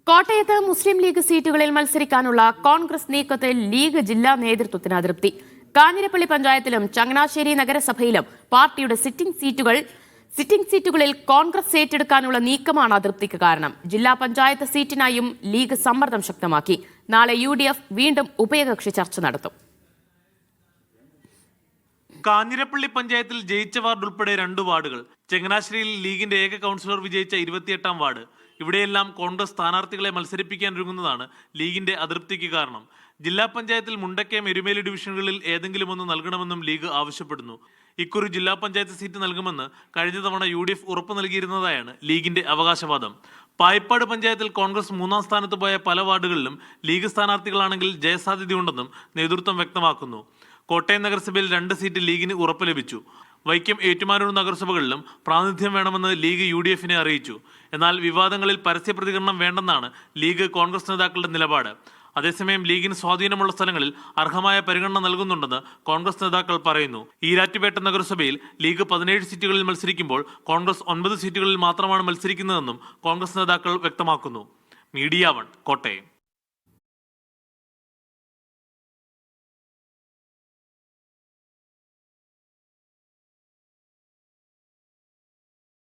കോട്ടയത്ത് മുസ്ലിം ലീഗ് സീറ്റുകളിൽ മത്സരിക്കാനുള്ള കോൺഗ്രസ് നീക്കത്തിൽ ലീഗ് ജില്ലാ നേതൃത്വത്തിന് അതൃപ്തി. കാഞ്ഞിരപ്പള്ളി പഞ്ചായത്തിലും ചങ്ങനാശ്ശേരി നഗരസഭയിലും പാർട്ടിയുടെ സിറ്റിംഗ് സീറ്റുകളിൽ കോൺഗ്രസ് ഏറ്റെടുക്കാനുള്ള നീക്കമാണ് അതൃപ്തിക്ക് കാരണം. ജില്ലാ പഞ്ചായത്ത് സീറ്റിനായും ലീഗ് സമ്മർദ്ദം ശക്തമാക്കി. നാളെ UDF വീണ്ടും ഉഭയകക്ഷി ചർച്ച നടത്തും. കാഞ്ഞിരപ്പള്ളി പഞ്ചായത്തിൽ ജയിച്ച വാർഡ് ഉൾപ്പെടെ 2 വാർഡുകൾ, ചങ്ങനാശ്ശേരിയിൽ ലീഗിന്റെ ഏക കൗൺസിലർ വിജയിച്ച 28ാം വാർഡ്, ഇവിടെയെല്ലാം കോൺഗ്രസ് സ്ഥാനാർത്ഥികളെ മത്സരിപ്പിക്കാനൊരുങ്ങുന്നതാണ് ലീഗിന്റെ അതൃപ്തിക്ക് കാരണം. ജില്ലാ പഞ്ചായത്തിൽ മുണ്ടക്കയം, എരുമേലി ഡിവിഷനുകളിൽ ഏതെങ്കിലും ഒന്ന് നൽകണമെന്നും ലീഗ് ആവശ്യപ്പെടുന്നു. ഇക്കുറി ജില്ലാ പഞ്ചായത്ത് സീറ്റ് നൽകുമെന്ന് കഴിഞ്ഞ തവണ UDF ഉറപ്പു നൽകിയിരുന്നതായാണ് ലീഗിന്റെ അവകാശവാദം. പായിപ്പാട് പഞ്ചായത്തിൽ കോൺഗ്രസ് 3ാം സ്ഥാനത്ത് പോയ പല വാർഡുകളിലും ലീഗ് സ്ഥാനാർത്ഥികളാണെങ്കിൽ ജയസാധ്യതയുണ്ടെന്നും നേതൃത്വം വ്യക്തമാക്കുന്നു. കോട്ടയം നഗരസഭയിൽ 2 സീറ്റ് ലീഗിന് ഉറപ്പ് ലഭിച്ചു. വൈക്കം, ഏറ്റുമാനൂർ നഗരസഭകളിലും പ്രാതിനിധ്യം വേണമെന്ന് ലീഗ് UDFനെ അറിയിച്ചു. എന്നാൽ വിവാദങ്ങളിൽ പരസ്യ പ്രതികരണം വേണ്ടെന്നാണ് ലീഗ് കോൺഗ്രസ് നേതാക്കളുടെ നിലപാട്. അതേസമയം ലീഗിന് സ്വാധീനമുള്ള സ്ഥലങ്ങളിൽ അർഹമായ പരിഗണന നൽകുന്നുണ്ടെന്ന് കോൺഗ്രസ് നേതാക്കൾ പറയുന്നു. ഈരാറ്റുപേട്ട നഗരസഭയിൽ ലീഗ് 17 സീറ്റുകളിൽ മത്സരിക്കുമ്പോൾ കോൺഗ്രസ് 9 സീറ്റുകളിൽ മാത്രമാണ് മത്സരിക്കുന്നതെന്നും കോൺഗ്രസ് നേതാക്കൾ വ്യക്തമാക്കുന്നു. മീഡിയ 1 കോട്ടയം.